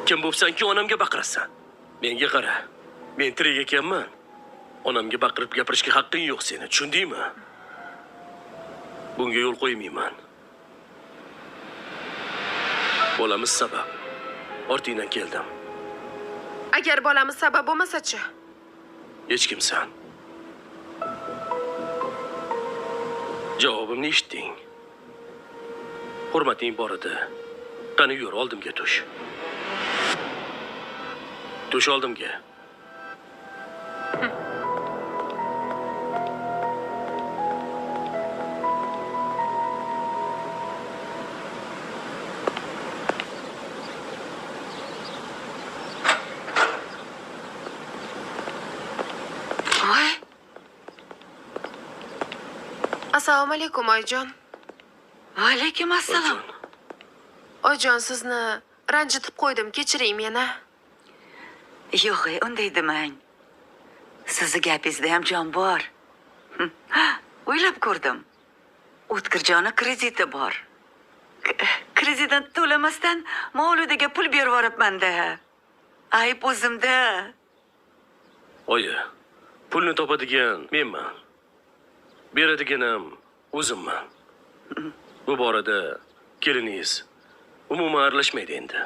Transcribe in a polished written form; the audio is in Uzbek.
Kim bo'psanki onamga baqirasan? Menga qara. Men tirik ekanman. Onamga baqirib gapirishga haqqing yo'q seni, tushundingmi? Bunga yo'l qo'ymayman. Bolamiz sabab. Ortingdan keldim. Agar bolamiz sabab bo'lmasa-chi? Hech kimsan. Javobimni eshitding. Hurmating bor edi. Qani yur, oldimga tush. Tush oldimga. Assalomu alaykum oyijon. Va alaykum assalom. Oyijon, sizni ranjitib qo'ydim, kechiring meni. Yo'q, unday demang. Sizni gapingizda ham jon bor. O'ylab ko'rdim. O'tkirjoni krediti bor. Kreditni to'lamasdan mavludaga pul berib yuboribman-da. Ayb o'zimda. Oyi, pulni topadigan menman. Beradiganam o'zimman. Bu borada keliningiz umuman aralashmaydi endi.